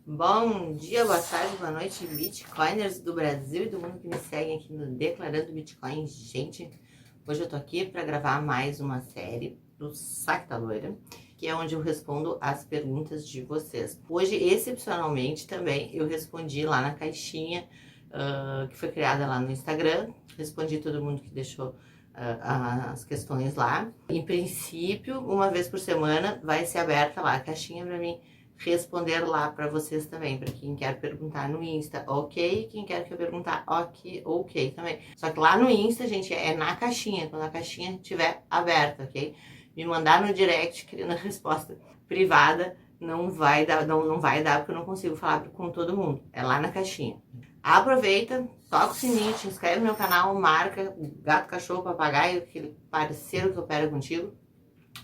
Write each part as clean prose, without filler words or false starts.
Bom dia, boa tarde, boa noite, Bitcoiners do Brasil e do mundo que me seguem aqui no Declarando Bitcoin. Gente, hoje eu tô aqui para gravar mais uma série do Saque da Loira, que é onde eu respondo as perguntas de vocês. Hoje, excepcionalmente, também eu respondi lá na caixinha que foi criada lá no Instagram. Respondi todo mundo que deixou as questões lá. Em princípio, uma vez por semana vai ser aberta lá a caixinha para mim responder lá para vocês também, para quem quer perguntar no Insta, ok, quem quer perguntar, ok também. Só que lá no Insta, gente, é na caixinha, quando a caixinha estiver aberta, ok? Me mandar no direct querendo a resposta privada, não vai dar, não vai dar, porque eu não consigo falar com todo mundo, é lá na caixinha. Aproveita, toca o sininho, te inscreve no meu canal, marca gato, cachorro, papagaio, aquele parceiro que opera contigo.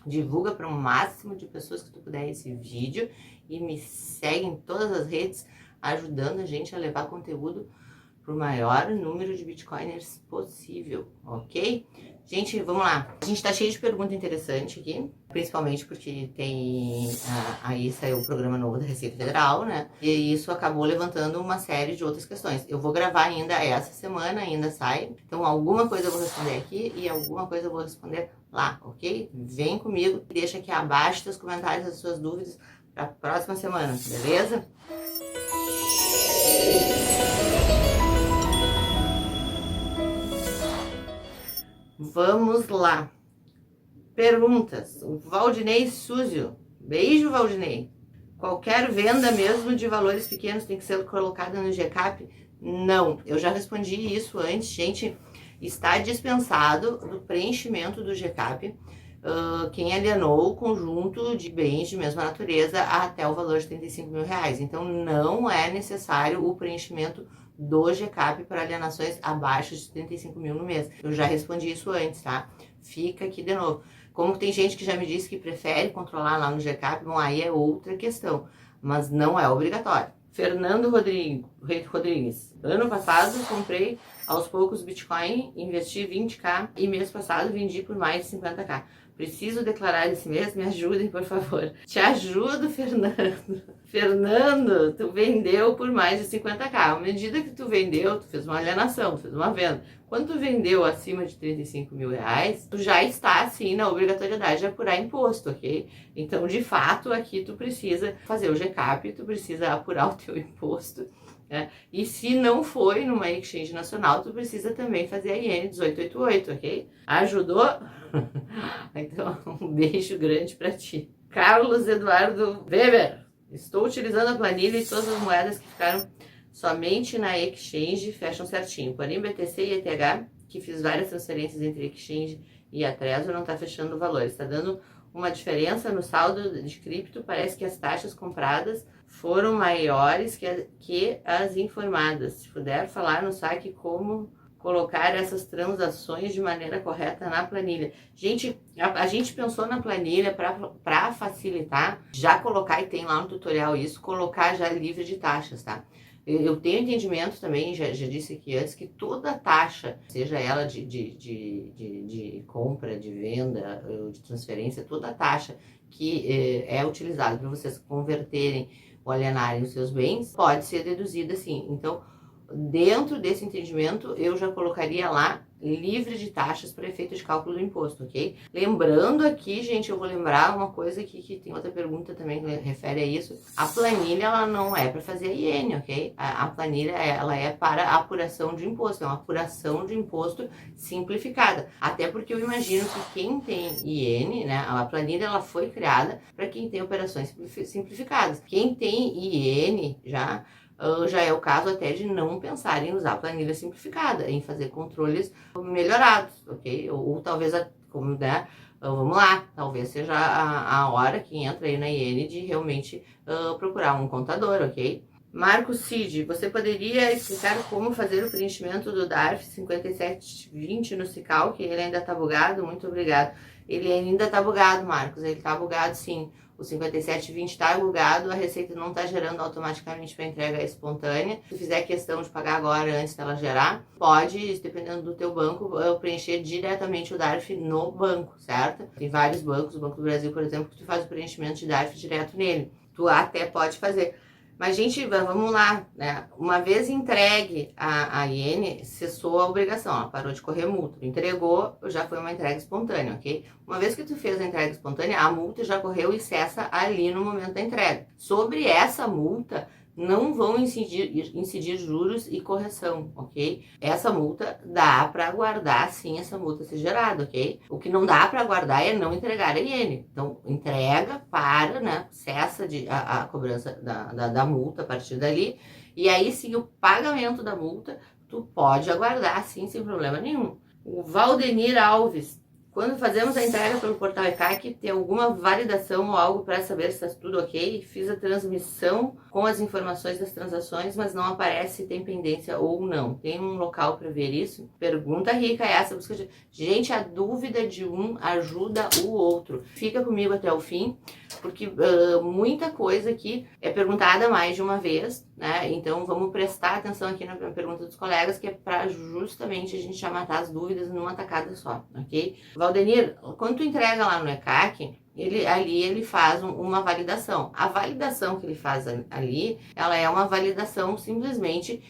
Divulga para o máximo de pessoas que tu puder esse vídeo e me segue em todas as redes, ajudando a gente a levar conteúdo para o maior número de bitcoiners possível, ok? Gente, vamos lá. A gente tá cheio de pergunta interessante aqui, principalmente porque tem aí saiu o programa novo da Receita Federal, né? E isso acabou levantando uma série de outras questões. Eu vou gravar ainda essa semana, ainda sai. Então, alguma coisa eu vou responder aqui e alguma coisa eu vou responder lá, ok? Vem comigo, deixa aqui abaixo nos comentários as suas dúvidas para a próxima semana, beleza? Vamos lá. Perguntas. O Valdinei Súzio. Beijo, Valdinei. Qualquer venda mesmo de valores pequenos tem que ser colocada no GCAP? Não. Eu já respondi isso antes, gente. Está dispensado do preenchimento do GCAP quem alienou o conjunto de bens de mesma natureza até o valor de R$35 mil. Então, não é necessário o preenchimento do GCAP para alienações abaixo de 35 mil no mês. Eu já respondi isso antes, tá? Fica aqui de novo. Como tem gente que já me disse que prefere controlar lá no GCAP, bom, aí é outra questão, mas não é obrigatório. Fernando Rodrigues. Ano passado comprei aos poucos Bitcoin, investi 20k e mês passado vendi por mais de 50k. Preciso declarar esse mês? Me ajudem, por favor. Te ajudo, Fernando. Fernando, tu vendeu por mais de 50k. À medida que tu vendeu, tu fez uma alienação, tu fez uma venda. Quando tu vendeu acima de 35 mil reais, tu já está, assim, na obrigatoriedade de apurar imposto, ok? Então, de fato, aqui tu precisa fazer o GCAP, tu precisa apurar o teu imposto, né? E se não foi numa exchange nacional, tu precisa também fazer a IN 1888, ok? Ajudou? Então, um beijo grande para ti. Carlos Eduardo Weber. Estou utilizando a planilha e todas as moedas que ficaram somente na exchange fecham certinho. Porém, BTC e ETH, que fiz várias transferências entre exchange e a Trezor, não está fechando o valor. Está dando uma diferença no saldo de cripto. Parece que as taxas compradas foram maiores que as informadas. Se puder falar no saque como colocar essas transações de maneira correta na planilha. Gente, a gente pensou na planilha para facilitar, já colocar, e tem lá no tutorial isso, colocar já livre de taxas, tá? Eu tenho entendimento também, já disse aqui antes, que toda taxa, seja ela de compra, de venda, de transferência, toda taxa que é utilizada para vocês converterem ou alienarem os seus bens, pode ser deduzida sim. Então, dentro desse entendimento, eu já colocaria lá livre de taxas para efeito de cálculo do imposto, ok? Lembrando aqui, gente, eu vou lembrar uma coisa aqui que tem outra pergunta também que refere a isso. A planilha, ela não é para fazer a IN, ok? A planilha, ela é para a apuração de imposto, é uma apuração de imposto simplificada. Até porque eu imagino que quem tem IN, né, a planilha, ela foi criada para quem tem operações simplificadas. Quem tem IN já é o caso até de não pensar em usar a planilha simplificada, em fazer controles melhorados, ok? Ou talvez, como, né, vamos lá, talvez seja a hora que entra aí na IN de realmente procurar um contador, ok? Marco Cid, você poderia explicar como fazer o preenchimento do DARF 5720 no Cical, que ele ainda está bugado? Muito obrigado. Ele ainda está bugado, Marcos, ele está bugado sim. O 5720 está bugado, a Receita não está gerando automaticamente para entrega espontânea. Se fizer questão de pagar agora antes dela gerar, pode, dependendo do teu banco, preencher diretamente o DARF no banco, certo? Tem vários bancos, o Banco do Brasil, por exemplo, que tu faz o preenchimento de DARF direto nele. Tu até pode fazer. Mas, gente, vamos lá, né? Uma vez entregue a iene, cessou a obrigação, ela parou de correr multa. Entregou, já foi uma entrega espontânea, ok? Uma vez que tu fez a entrega espontânea, a multa já correu e cessa ali no momento da entrega. Sobre essa multa, não vão incidir juros e correção, ok? Essa multa dá para aguardar, sim, essa multa ser gerada, ok? O que não dá para aguardar é não entregar a iene. Então, entrega, para, né? Cessa a cobrança da multa a partir dali. E aí, sim, o pagamento da multa, tu pode aguardar, sim, sem problema nenhum. O Valdenir Alves: quando fazemos a entrega pelo portal ECAC, tem alguma validação ou algo para saber se está tudo ok? Fiz a transmissão com as informações das transações, mas não aparece se tem pendência ou não. Tem um local para ver isso? Pergunta rica essa. Gente, a dúvida de um ajuda o outro. Fica comigo até o fim, porque muita coisa aqui é perguntada mais de uma vez, né? Então vamos prestar atenção aqui na pergunta dos colegas, que é para justamente a gente já matar as dúvidas numa tacada só, ok? Valdenir, quando tu entrega lá no ECAC, ele faz uma validação. A validação que ele faz ali, ela é uma validação simplesmente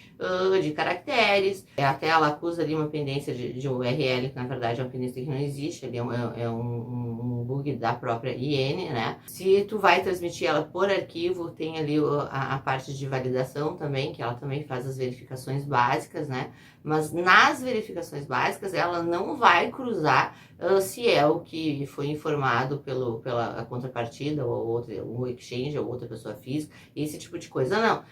de caracteres. Até ela acusa ali uma pendência de URL, que na verdade é uma pendência que não existe, ali é um bug da própria iene, né? Se tu vai transmitir ela por arquivo, tem ali a parte de validação também, que ela também faz as verificações básicas, né? Mas nas verificações básicas, ela não vai cruzar se é o que foi informado pela contrapartida, ou o exchange, ou outra pessoa física, esse tipo de coisa, não.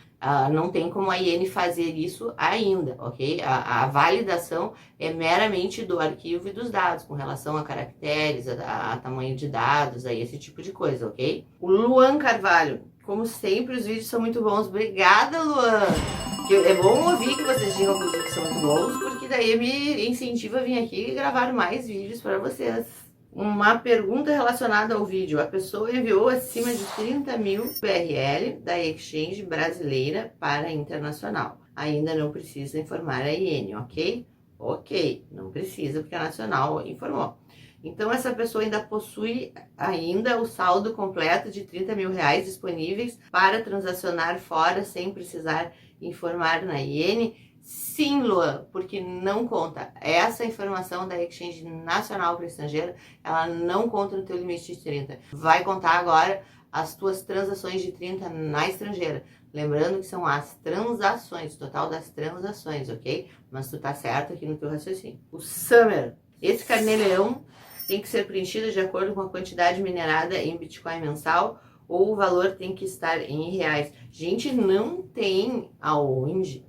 Não tem como a iene fazer isso ainda, ok? A validação é meramente do arquivo e dos dados, com relação a caracteres, a tamanho de dados, a esse tipo de coisa, ok? O Luan Carvalho: como sempre, os vídeos são muito bons. Obrigada, Luan! É bom ouvir que vocês digam que os vídeos são muito bons, porque daí me incentiva a vir aqui e gravar mais vídeos para vocês. Uma pergunta relacionada ao vídeo: a pessoa enviou acima de 30 mil BRL da exchange brasileira para a internacional. Ainda não precisa informar a iene, ok? Ok, não precisa, porque a nacional informou. Então, essa pessoa ainda possui o saldo completo de 30 mil reais disponíveis para transacionar fora sem precisar informar na iene? Sim, Luan, porque não conta. Essa informação da exchange nacional para o estrangeiro, ela não conta no teu limite de 30. Vai contar agora as tuas transações de 30 na estrangeira. Lembrando que são as transações, total das transações, ok? Mas tu tá certo aqui no teu raciocínio. O Summer: esse carnê-leão tem que ser preenchido de acordo com a quantidade minerada em Bitcoin mensal, ou o valor tem que estar em reais? Gente, não tem aonde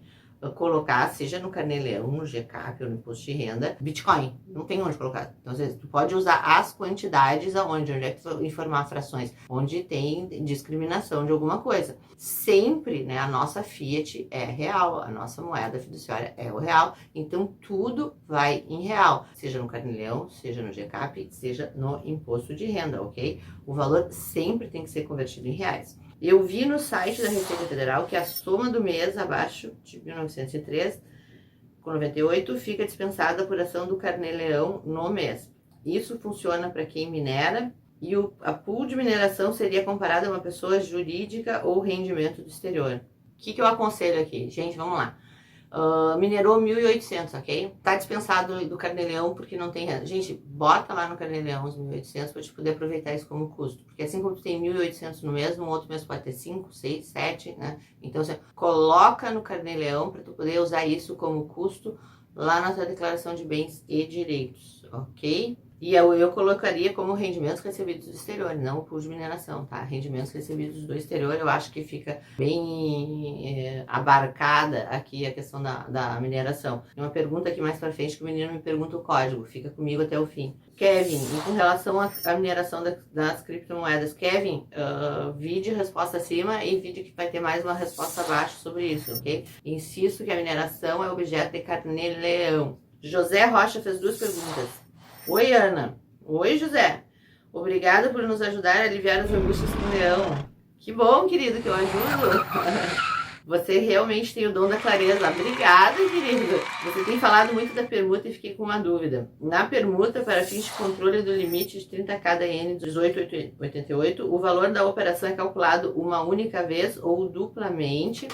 colocar, seja no carnê-leão, no GCAP ou no imposto de renda, Bitcoin. Não tem onde colocar. Então, às vezes, tu pode usar as quantidades onde é que tu vai informar frações, onde tem discriminação de alguma coisa. Sempre, né, a nossa fiat é real, a nossa moeda fiduciária é o real, então tudo vai em real, seja no carnê-leão, seja no GCAP, seja no imposto de renda, ok? O valor sempre tem que ser convertido em reais. Eu vi no site da Receita Federal que a soma do mês abaixo de 1903,98 fica dispensada a apuração do carnê-leão no mês. Isso funciona para quem minera, e a pool de mineração seria comparada a uma pessoa jurídica ou rendimento do exterior. O que eu aconselho aqui? Gente, vamos lá. Minerou 1.800, ok? Tá dispensado do carnê-leão porque não tem renda. Gente, bota lá no carnê-leão os 1.800 para te poder aproveitar isso como custo. Porque assim como tu tem 1.800 no mês, no outro mês pode ter 5, 6, 7, né? Então você coloca no carnê-leão para tu poder usar isso como custo lá na tua declaração de bens e direitos, ok? E eu colocaria como rendimentos recebidos do exterior, não o pool de mineração, tá? Rendimentos recebidos do exterior, eu acho que fica bem abarcada aqui a questão da mineração. Tem uma pergunta aqui mais pra frente que o menino me pergunta o código, fica comigo até o fim. Kevin, e com relação à mineração das criptomoedas, Kevin, vídeo resposta acima e vídeo que vai ter mais uma resposta abaixo sobre isso, ok? Insisto que a mineração é objeto de carnê-leão. José Rocha fez 2 perguntas. Oi, Ana. Oi, José. Obrigada por nos ajudar a aliviar as angústias com o leão. Que bom, querido, que eu ajudo. Você realmente tem o dom da clareza. Obrigada, querida. Você tem falado muito da permuta e fiquei com uma dúvida. Na permuta, para fins de controle do limite de 30k da IN 1888, o valor da operação é calculado uma única vez ou duplamente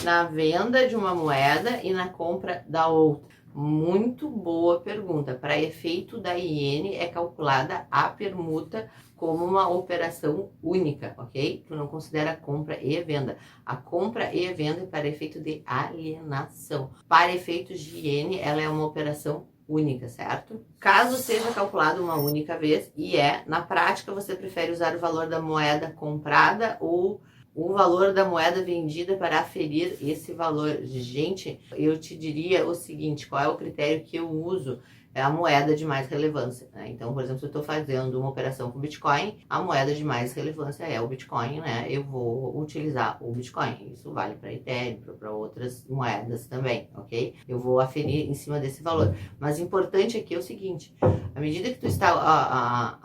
na venda de uma moeda e na compra da outra. Muito boa pergunta. Para efeito da IN é calculada a permuta como uma operação única, ok? Tu não considera compra e venda. A compra e venda é para efeito de alienação. Para efeitos de IN, ela é uma operação única, certo? Caso seja calculado uma única vez, na prática você prefere usar o valor da moeda comprada ou o valor da moeda vendida para aferir esse valor. Gente, eu te diria o seguinte, qual é o critério que eu uso? É a moeda de mais relevância, né? Então, por exemplo, se eu estou fazendo uma operação com Bitcoin, a moeda de mais relevância é o Bitcoin, né? Eu vou utilizar o Bitcoin. Isso vale para Ethereum, para outras moedas também, ok? Eu vou aferir em cima desse valor. Mas o importante aqui é o seguinte, à medida que tu está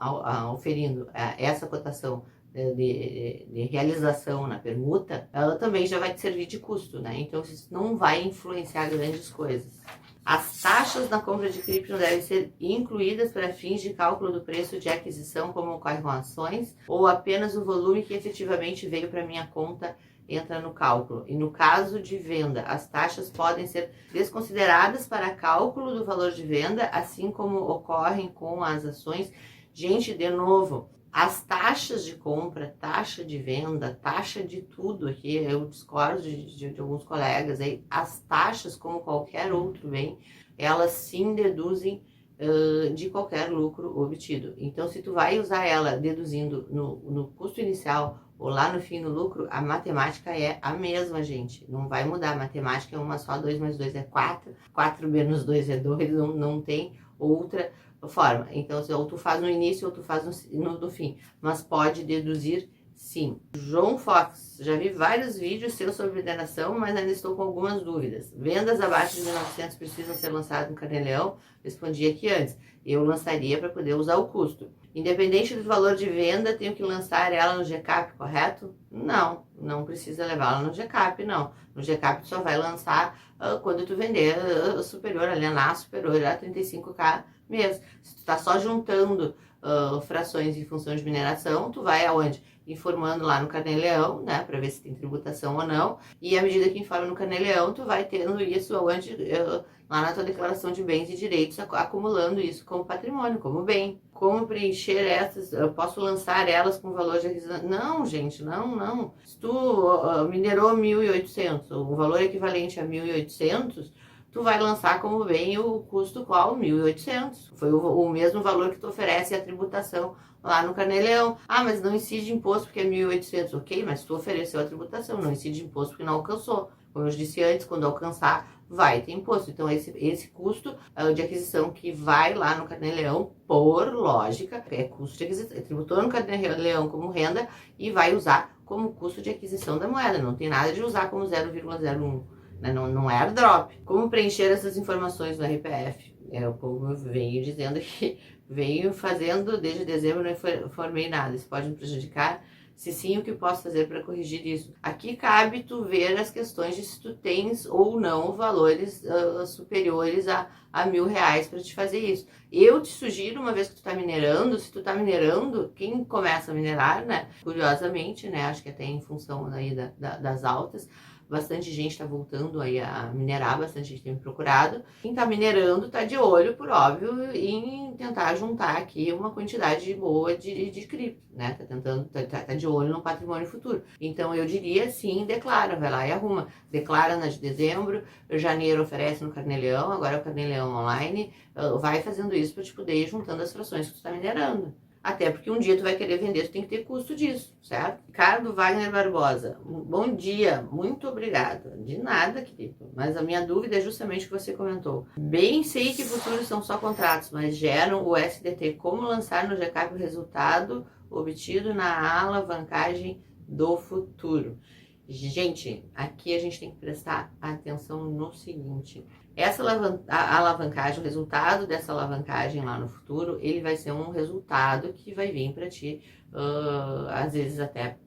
oferindo essa cotação de realização na permuta, ela também já vai te servir de custo, né? Então, isso não vai influenciar grandes coisas. As taxas na compra de cripto devem ser incluídas para fins de cálculo do preço de aquisição, como ocorre com ações, ou apenas o volume que efetivamente veio para minha conta entra no cálculo. E no caso de venda, as taxas podem ser desconsideradas para cálculo do valor de venda, assim como ocorrem com as ações. Gente, de novo, as taxas de compra, taxa de venda, taxa de tudo aqui, eu discordo de alguns colegas aí, as taxas, como qualquer outro bem, elas sim deduzem de qualquer lucro obtido. Então, se tu vai usar ela deduzindo no custo inicial ou lá no fim no lucro, a matemática é a mesma, gente. Não vai mudar. A matemática é uma só, 2 mais 2 é 4, 4 menos 2 é 2, não tem outra forma. Então, ou tu faz no início ou tu faz no fim, mas pode deduzir sim. João Fox, já vi vários vídeos seus sobre mineração, mas ainda estou com algumas dúvidas. Vendas abaixo de 1.900 precisam ser lançadas no Carnê-Leão? Respondi aqui antes. Eu lançaria para poder usar o custo. Independente do valor de venda, tenho que lançar ela no GCAP, correto? Não, não precisa levá-la no GCAP, não. No GCAP tu só vai lançar quando tu vender superior, alienar superior a 35k mesmo. Se tu tá só juntando frações em função de mineração, tu vai aonde? Informando lá no Carnê-Leão, né, para ver se tem tributação ou não, e à medida que informa no Carnê-Leão, tu vai tendo isso aonde, lá na tua declaração de bens e direitos, acumulando isso como patrimônio, como bem. Como preencher essas? Eu posso lançar elas com valor de aquisição? Não, gente, não. Se tu minerou 1.800, o valor equivalente a 1.800, tu vai lançar como bem o custo qual? 1.800. Foi o mesmo valor que tu oferece a tributação lá no Carnê-Leão. Ah, mas não incide imposto porque é 1.800. Ok, mas tu ofereceu a tributação, não incide imposto porque não alcançou. Como eu disse antes, quando alcançar, vai ter imposto. Então, esse custo de aquisição que vai lá no Carnê-Leão, por lógica, é custo de aquisição. Tributou no Carnê-Leão como renda e vai usar como custo de aquisição da moeda. Não tem nada de usar como 0,01. Não é airdrop. Como preencher essas informações no RPF? Como eu venho dizendo que venho fazendo desde dezembro, não informei nada. Isso pode me prejudicar? Se sim, o que posso fazer para corrigir isso? Aqui cabe tu ver as questões de se tu tens ou não valores superiores a R$1.000 para te fazer isso. Eu te sugiro, uma vez que tu tá minerando, se tu tá minerando, quem começa a minerar, né, curiosamente, né, acho que até em função aí das altas, bastante gente está voltando aí a minerar, bastante gente tem me procurado. Quem está minerando está de olho, por óbvio, em tentar juntar aqui uma quantidade boa de cripto, né? Tá de olho no patrimônio futuro. Então eu diria sim, declara, vai lá e arruma. Declara na de dezembro, janeiro oferece no Carnê-Leão, agora é o Carnê-Leão online, vai fazendo isso para te poder ir juntando as frações que tu está minerando. Até porque um dia tu vai querer vender, tu tem que ter custo disso, certo? Ricardo Wagner Barbosa, bom dia, muito obrigada. De nada, querido, mas a minha dúvida é justamente o que você comentou. Bem sei que futuros são só contratos, mas geram o SDT. Como lançar no GCAP o resultado obtido na alavancagem do futuro? Gente, aqui a gente tem que prestar atenção no seguinte. Essa alavancagem, o resultado dessa alavancagem lá no futuro, ele vai ser um resultado que vai vir para ti, às vezes até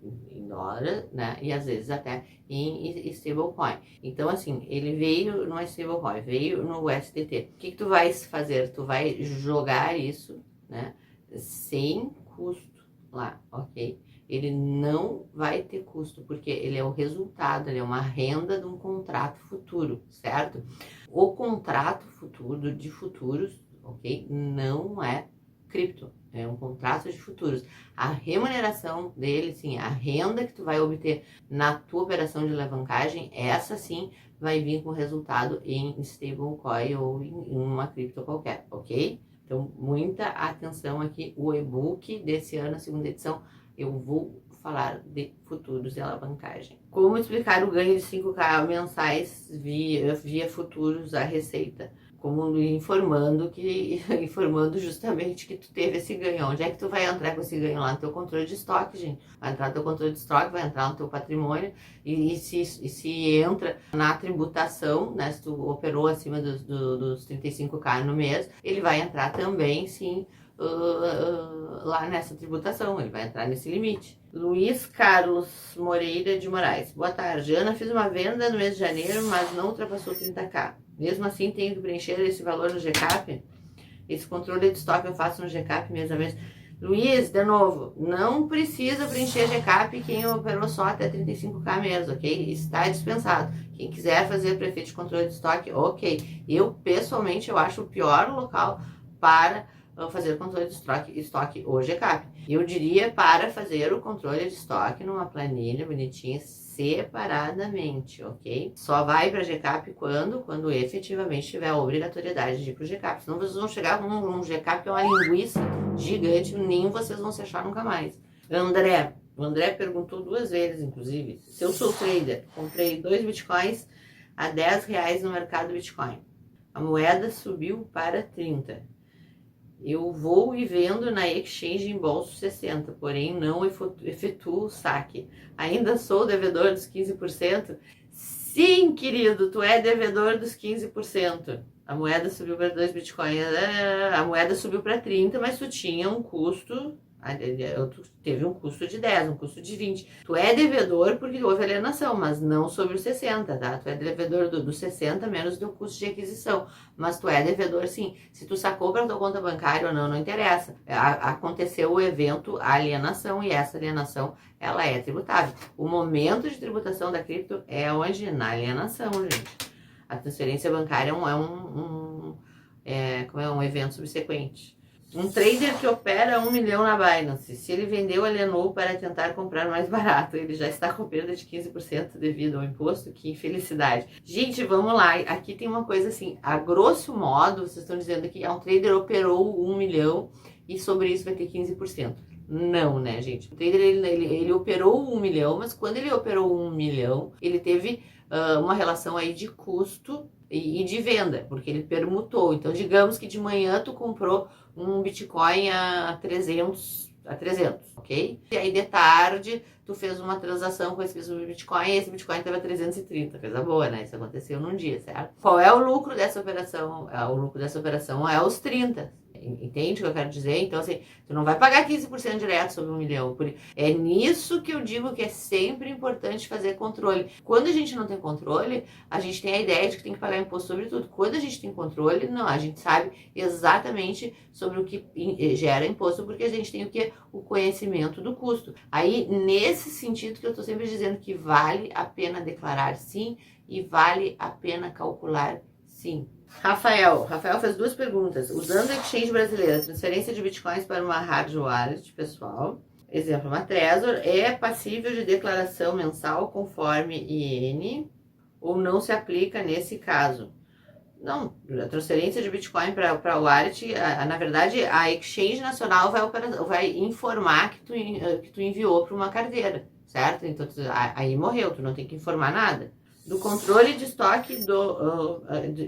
em dólar, né? E às vezes até em stablecoin. Então, assim, ele veio no stablecoin, veio no USDT. O que tu vai fazer? Tu vai jogar isso, né? Sem custo lá, ok? Ele não vai ter custo, porque ele é o resultado, ele é uma renda de um contrato futuro, certo? O contrato futuro de futuros, ok? Não é cripto, é um contrato de futuros. A remuneração dele, sim, a renda que tu vai obter na tua operação de alavancagem, essa sim vai vir com resultado em stablecoin ou em uma cripto qualquer, ok? Então, muita atenção aqui, o e-book desse ano, a segunda edição, eu vou falar de futuros e alavancagem. Como explicar o ganho de 5K mensais via futuros à receita? Como informando justamente que tu teve esse ganho. Onde é que tu vai entrar com esse ganho lá? No teu controle de estoque, gente. Vai entrar no teu controle de estoque, vai entrar no teu patrimônio e se entra na tributação, né? Se tu operou acima dos 35K no mês, ele vai entrar também, sim, lá nessa tributação, ele vai entrar nesse limite. Luiz Carlos Moreira de Moraes. Boa tarde. Ana, fiz uma venda no mês de janeiro, mas não ultrapassou 30K. Mesmo assim, tenho que preencher esse valor no GCAP? Esse controle de estoque eu faço no GCAP mês a mês. Luiz, de novo, não precisa preencher GCAP quem operou só até 35K mesmo, ok? Está dispensado. Quem quiser fazer prefeito de controle de estoque, ok. Eu, pessoalmente, eu acho o pior local para fazer controle de estoque o GCAP. Eu diria para fazer o controle de estoque numa planilha bonitinha, separadamente, ok? Só vai para GCAP quando efetivamente tiver a obrigatoriedade de ir para o GCAP. Senão vocês vão chegar com um GCAP que é uma linguiça gigante, nem vocês vão se achar nunca mais. O André perguntou 2 vezes, inclusive, se eu sou trader, comprei 2 bitcoins a R$10 no mercado Bitcoin. A moeda subiu para 30. Eu vou e vendo na exchange em bolso 60, porém não efetuo o saque. Ainda sou devedor dos 15%? Sim, querido, tu é devedor dos 15%. A moeda subiu para 2 bitcoins, a moeda subiu para 30, mas tu tinha um custo, teve um custo de 10, um custo de 20. Tu é devedor porque houve alienação, mas não sobre os 60, tá? Tu é devedor dos 60 menos do custo de aquisição, mas tu é devedor sim. Se tu sacou para tua conta bancária ou não, não interessa. Aconteceu o evento, a alienação, e essa alienação, ela é tributável. O momento de tributação da cripto é onde? Na alienação, gente. A transferência bancária é um evento subsequente. Um trader que opera 1 milhão na Binance, se ele vendeu, alienou para tentar comprar mais barato, ele já está com perda de 15% devido ao imposto, que infelicidade. Gente, vamos lá, aqui tem uma coisa assim, a grosso modo, vocês estão dizendo que um trader operou 1 milhão e sobre isso vai ter 15%. Não, né, gente? O trader, ele operou 1 milhão, mas quando ele operou 1 milhão, ele teve uma relação aí de custo e de venda, porque ele permutou. Então, digamos que de manhã tu comprou um Bitcoin a 300, ok? E aí de tarde tu fez uma transação com esse mesmo Bitcoin e esse Bitcoin estava 330, coisa boa, né? Isso aconteceu num dia, certo? Qual é o lucro dessa operação? O lucro dessa operação é os 30. Entende o que eu quero dizer? Então, assim, tu não vai pagar 15% direto sobre 1 milhão. É nisso que eu digo que é sempre importante fazer controle. Quando a gente não tem controle, a gente tem a ideia de que tem que pagar imposto sobre tudo. Quando a gente tem controle, não, a gente sabe exatamente sobre o que gera imposto, porque a gente tem o que? O conhecimento do custo. Aí, nesse sentido que eu estou sempre dizendo que vale a pena declarar sim e vale a pena calcular sim. Rafael fez 2 perguntas. Usando a exchange brasileira, transferência de bitcoins para uma hard wallet, pessoal, exemplo, uma Trezor, é passível de declaração mensal conforme IN ou não se aplica nesse caso? Não, a transferência de bitcoin para a wallet, na verdade, a exchange nacional vai informar que tu enviou para uma carteira, certo? Então, aí morreu, tu não tem que informar nada. Do controle de estoque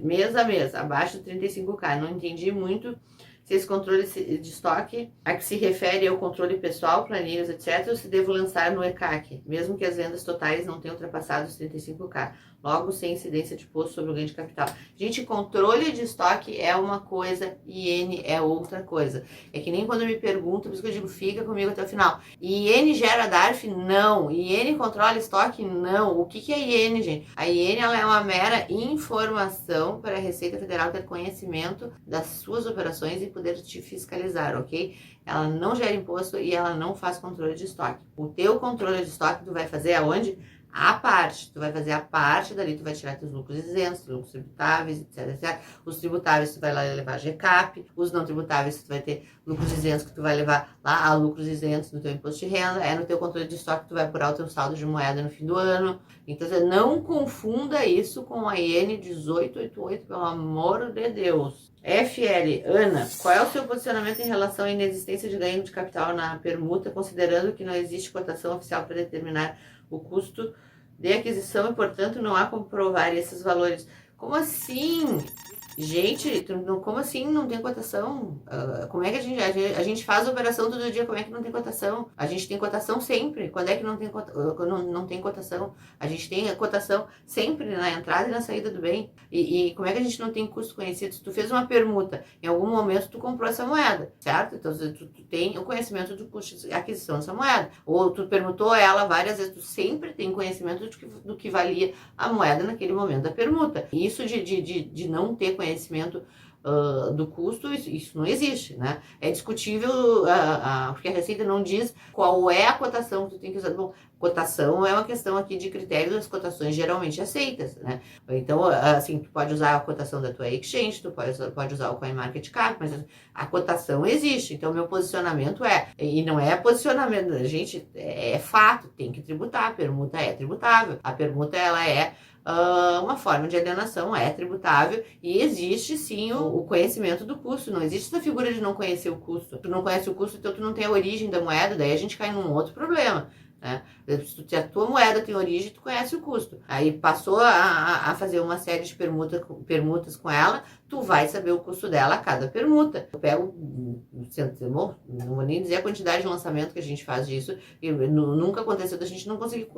mês a mês, abaixo de 35K. Não entendi muito se esse controle de estoque a que se refere ao controle pessoal, planilhas, etc., ou se devo lançar no ECAC, mesmo que as vendas totais não tenham ultrapassado os 35k, logo sem incidência de imposto sobre o ganho de capital. Gente, controle de estoque é uma coisa, IN é outra coisa. É que nem quando me perguntam, por isso que eu digo, fica comigo até o final. IN gera DARF? Não. IN controla estoque? Não. O que é IN, gente? A IN ela é uma mera informação para a Receita Federal ter conhecimento das suas operações e poder te fiscalizar, ok? Ela não gera imposto e ela não faz controle de estoque. O teu controle de estoque tu vai fazer aonde? A parte, tu vai fazer a parte dali, tu vai tirar teus lucros isentos, lucros tributáveis, etc, etc. Os tributáveis tu vai lá levar GCAP, os não tributáveis tu vai ter lucros isentos que tu vai levar lá a lucros isentos no teu imposto de renda, é no teu controle de estoque que tu vai apurar o teu saldo de moeda no fim do ano. Então você não confunda isso com a IN 1888, pelo amor de Deus. FL, Ana, qual é o seu posicionamento em relação à inexistência de ganho de capital na permuta, considerando que não existe cotação oficial para determinar o custo de aquisição e, portanto, não há como provar esses valores? Como assim? Gente, como assim não tem cotação? Como é que a gente faz operação todo dia, como é que não tem cotação? A gente tem cotação sempre. Quando é que não tem, não tem cotação? A gente tem a cotação sempre na entrada e na saída do bem. E como é que a gente não tem custo conhecido? Se tu fez uma permuta, em algum momento tu comprou essa moeda, certo? Então tu tem o conhecimento do custo de aquisição dessa moeda. Ou tu permutou ela várias vezes, tu sempre tem conhecimento do que valia a moeda naquele momento da permuta. E isso de não ter conhecimento do custo, isso não existe, né? É discutível, porque a Receita não diz qual é a cotação que tu tem que usar. Bom, cotação é uma questão aqui de critério das cotações geralmente aceitas, né? Então, assim, tu pode usar a cotação da tua exchange, tu pode usar o CoinMarketCap, mas a cotação existe. Então, meu posicionamento e não é posicionamento, gente, é fato, tem que tributar, a permuta é tributável. A permuta, ela é uma forma de alienação, é tributável e existe sim o conhecimento do custo. Não existe essa figura de não conhecer o custo. Tu não conhece o custo, então tu não tem a origem da moeda, daí a gente cai num outro problema, né? Se a tua moeda tem origem, tu conhece o custo. Aí passou a fazer uma série de permutas com ela, tu vai saber o custo dela a cada permuta. Eu pego, não vou nem dizer a quantidade de lançamento que a gente faz disso, e nunca aconteceu da gente não conseguir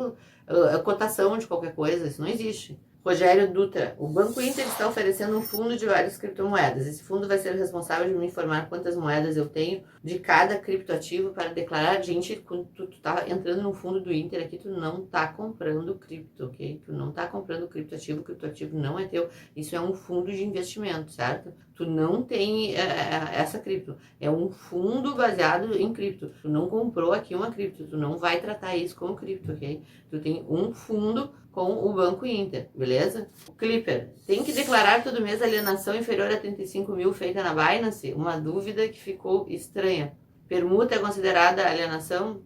cotação de qualquer coisa, isso não existe. Rogério Dutra, o Banco Inter está oferecendo um fundo de várias criptomoedas. Esse fundo vai ser o responsável de me informar quantas moedas eu tenho de cada criptoativo para declarar. Gente, quando tu tá entrando no fundo do Inter aqui, tu não tá comprando cripto, ok? Tu não tá comprando criptoativo, o criptoativo não é teu. Isso é um fundo de investimento, certo? Tu não tem essa cripto. É um fundo baseado em cripto. Tu não comprou aqui uma cripto. Tu não vai tratar isso como cripto, ok? Tu tem um fundo com o Banco Inter, beleza? O Clipper, tem que declarar todo mês alienação inferior a 35 mil feita na Binance? Uma dúvida que ficou estranha. Permuta é considerada alienação?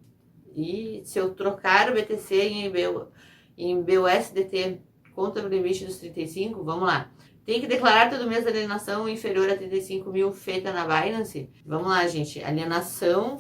E se eu trocar o BTC em BUSDT, conta o limite dos 35? Vamos lá. Tem que declarar todo mês alienação inferior a 35 mil feita na Binance? Vamos lá, gente. Alienação,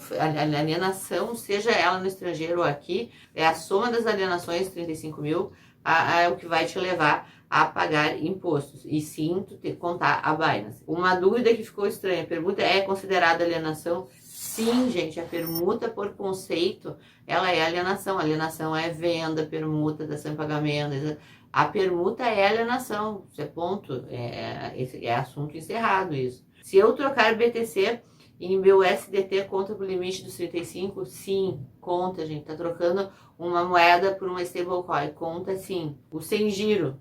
seja ela no estrangeiro ou aqui, é a soma das alienações, 35 mil, é o que vai te levar a pagar impostos. E sim, tu ter que contar a Binance. Uma dúvida que ficou estranha. A permuta é considerada alienação? Sim, gente. A permuta, por conceito, ela é alienação. Alienação é venda, permuta, dação em pagamento. A permuta é alienação, isso é ponto, é assunto encerrado isso. Se eu trocar BTC em BUSDT, conta pro limite dos 35? Sim, conta, gente. Tá trocando uma moeda por uma stablecoin, conta sim. O sem giro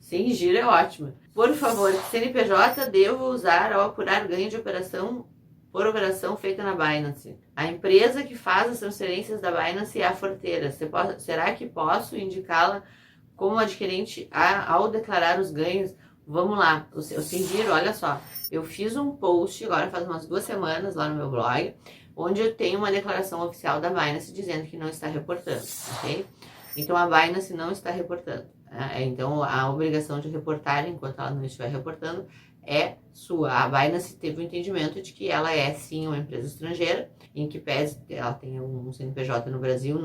é ótimo. Por favor, CNPJ devo usar ao apurar ganho de operação por operação feita na Binance. A empresa que faz as transferências da Binance é a Forteira. Será que posso indicá-la como adquirente ao declarar os ganhos? Vamos lá, o Singiro, olha só, eu fiz um post agora faz umas 2 semanas lá no meu blog, onde eu tenho uma declaração oficial da Binance dizendo que não está reportando, ok? Então a Binance não está reportando, então a obrigação de reportar enquanto ela não estiver reportando é sua. A Binance teve o entendimento de que ela é sim uma empresa estrangeira, em que pese ela tem um CNPJ no Brasil,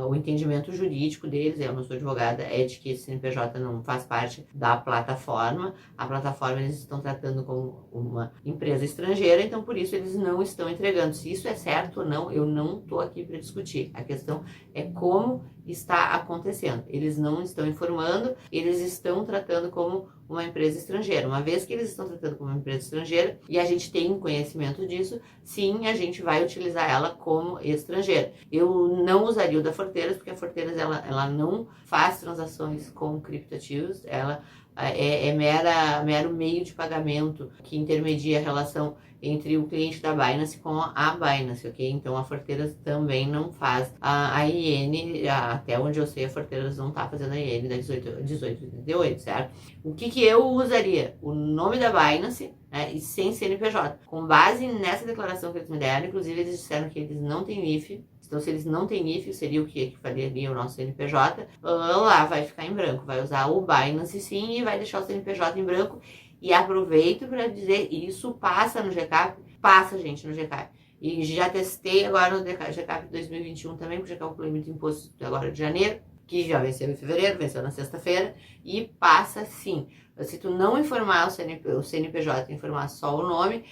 o entendimento jurídico deles, eu não sou advogada, é de que esse CNPJ não faz parte da plataforma. A plataforma eles estão tratando como uma empresa estrangeira, então por isso eles não estão entregando. Se isso é certo ou não, eu não estou aqui para discutir. A questão é como está acontecendo. Eles não estão informando, eles estão tratando como uma empresa estrangeira. Uma vez que eles estão tratando como uma empresa estrangeira e a gente tem conhecimento disso, sim, a gente vai utilizar ela como estrangeira. Eu não usaria o da Forteiras, porque a Forteiras ela não faz transações com criptoativos, ela é mero meio de pagamento que intermedia a relação entre o cliente da Binance com a Binance, ok? Então a Forteiras também não faz a IN, até onde eu sei a Forteiras não tá fazendo a IN da 1888, certo? O que eu usaria? O nome da Binance, né, e sem CNPJ. Com base nessa declaração que eles me deram, inclusive eles disseram que eles não têm NIF. Então, se eles não têm NIF, seria o que faria o nosso CNPJ? Lá vai ficar em branco. Vai usar o Binance sim e vai deixar o CNPJ em branco. E aproveito para dizer, isso passa no GCAP? Passa, gente, no GCAP. E já testei agora no GCAP 2021 também, porque já calculei muito imposto agora de janeiro, que já venceu em fevereiro, venceu na sexta-feira, e passa sim. Se tu não informar o CNPJ, informar só o nome,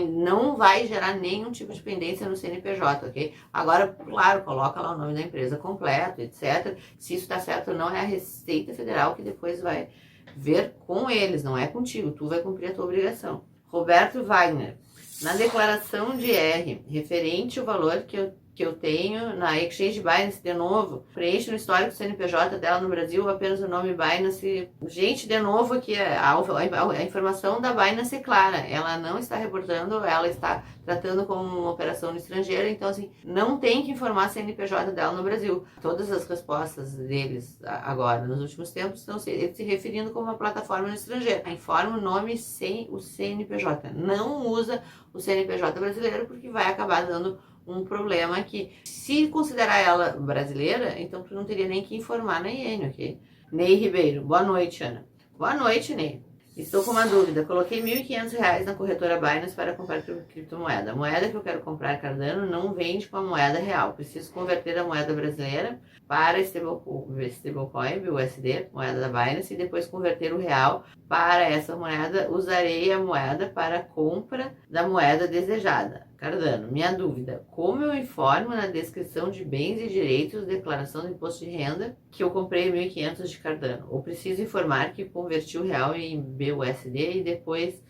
não vai gerar nenhum tipo de pendência no CNPJ, ok? Agora, claro, coloca lá o nome da empresa completo, etc. Se isso está certo ou não, é a Receita Federal que depois vai ver com eles, não é contigo, tu vai cumprir a tua obrigação. Roberto Wagner, na declaração de R, referente ao valor que eu tenho na Exchange Binance, de novo, preenche no histórico do CNPJ dela no Brasil apenas o nome Binance. Gente, de novo aqui, a informação da Binance é clara, ela não está reportando, ela está tratando como uma operação no estrangeiro, então assim, não tem que informar a CNPJ dela no Brasil. Todas as respostas deles agora, nos últimos tempos, estão se referindo como uma plataforma no estrangeiro. Informa o nome sem o CNPJ, não usa o CNPJ brasileiro, porque vai acabar dando um problema que, se considerar ela brasileira, então tu não teria nem que informar na IN, ok? Ney Ribeiro, boa noite, Ana. Boa noite, Ney. Estou com uma dúvida. Coloquei R$ 1.500 na corretora Binance para comprar criptomoeda. A moeda que eu quero comprar, Cardano, não vende com a moeda real. Preciso converter a moeda brasileira para stablecoin, BUSD, moeda da Binance, e depois converter o real para essa moeda. Usarei a moeda para a compra da moeda desejada. Cardano, minha dúvida, como eu informo na descrição de bens e direitos, declaração do imposto de renda, que eu comprei 1.500 de Cardano? Ou preciso informar que converti o real em BUSD e depois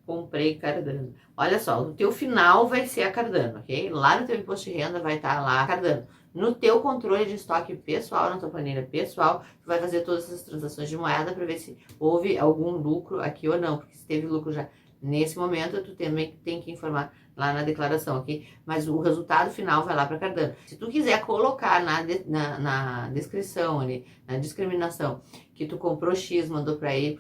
comprei Cardano? Olha só, o teu final vai ser a Cardano, ok? Lá no teu imposto de renda vai estar lá a Cardano. No teu controle de estoque pessoal, na tua planilha pessoal, tu vai fazer todas essas transações de moeda para ver se houve algum lucro aqui ou não, porque se teve lucro já nesse momento, tu também tem que informar lá na declaração, ok? Mas o resultado final vai lá para Cardano. Se tu quiser colocar na descrição ali, na discriminação, que tu comprou X, mandou para Y,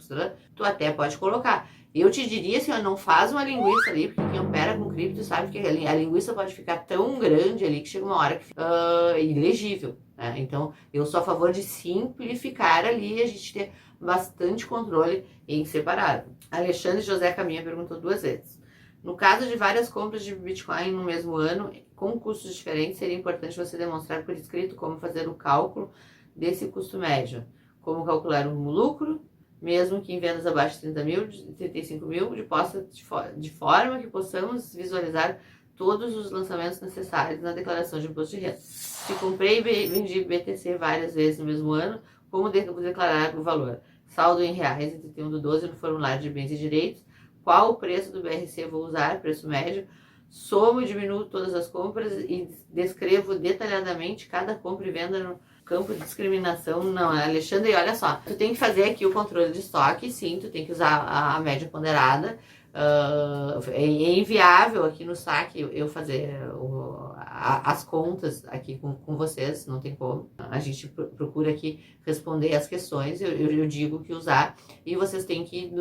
tu até pode colocar. Eu te diria assim, não faz uma linguiça ali, porque quem opera com cripto sabe que a linguiça pode ficar tão grande ali que chega uma hora que fica ilegível, né? Então, eu sou a favor de simplificar ali e a gente ter bastante controle em separado. Alexandre José Caminha perguntou 2 vezes. No caso de várias compras de Bitcoin no mesmo ano, com custos diferentes, seria importante você demonstrar por escrito como fazer o cálculo desse custo médio. Como calcular o lucro, mesmo que em vendas abaixo de 30 mil, de 35 mil, de forma que possamos visualizar todos os lançamentos necessários na declaração de imposto de renda. Se comprei e vendi BTC várias vezes no mesmo ano, como declarar o valor? Saldo em reais em 31/12 no formulário de bens e direitos. Qual o preço do BRC vou usar, preço médio? Somo e diminuo todas as compras e descrevo detalhadamente cada compra e venda no campo de discriminação. Não, Alexandre, olha só, tu tem que fazer aqui o controle de estoque, sim, tu tem que usar a média ponderada. É inviável aqui no saque eu fazer as contas aqui com vocês, não tem como. A gente procura aqui responder as questões, eu digo que usar, e vocês têm que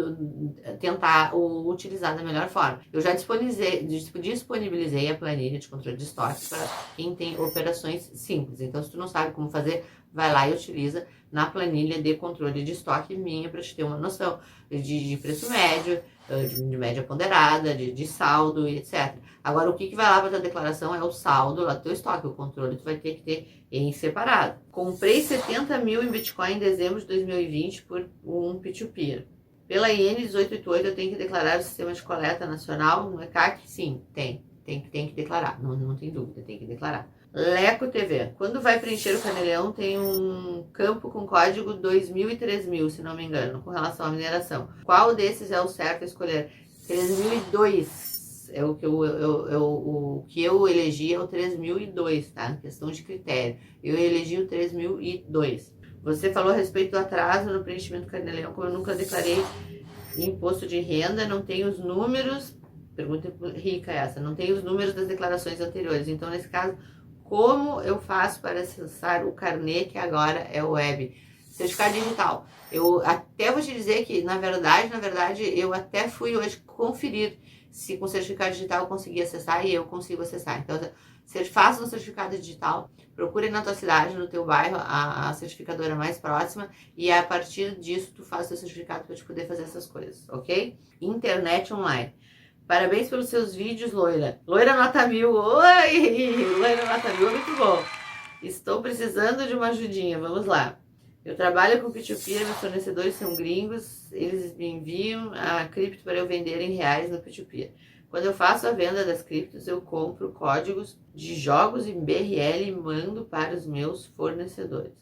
tentar utilizar da melhor forma. Eu já disponibilizei a planilha de controle de estoque para quem tem operações simples. Então, se tu não sabe como fazer, vai lá e utiliza na planilha de controle de estoque minha para te ter uma noção de preço médio, de média ponderada, de saldo e etc. Agora, o que vai lá para tua declaração é o saldo lá do teu estoque, o controle tu vai ter que ter em separado. Comprei 70 mil em Bitcoin em dezembro de 2020 por um peer-to-peer. Pela IN 1888 eu tenho que declarar o sistema de coleta nacional no ECAC? Sim, tem que declarar, não tem dúvida, tem que declarar. Leco TV, quando vai preencher o Caneleão tem um campo com código 2000 e 3000, se não me engano, com relação à mineração. Qual desses é o certo a escolher? 3002 é o que eu elegi, é o 3002, tá? Questão de critério. Eu elegi o 3002. Você falou a respeito do atraso no preenchimento do Caneleão, como eu nunca declarei imposto de renda, não tenho os números, pergunta rica essa, não tenho os números das declarações anteriores. Então, nesse caso, como eu faço para acessar o carnê, que agora é o web? Certificado digital. Eu até vou te dizer que, na verdade, eu até fui hoje conferir se com certificado digital eu consegui acessar e eu consigo acessar. Então, faça um certificado digital, procure na tua cidade, no teu bairro, a certificadora mais próxima e a partir disso tu faz o teu certificado para te poder fazer essas coisas, ok? Internet online. Parabéns pelos seus vídeos, Loira. Loira nota 1000. Oi! Loira nota 1000 é muito bom. Estou precisando de uma ajudinha. Vamos lá. Eu trabalho com P2P, meus fornecedores são gringos, eles me enviam a cripto para eu vender em reais no P2P. Quando eu faço a venda das criptos, eu compro códigos de jogos em BRL e mando para os meus fornecedores.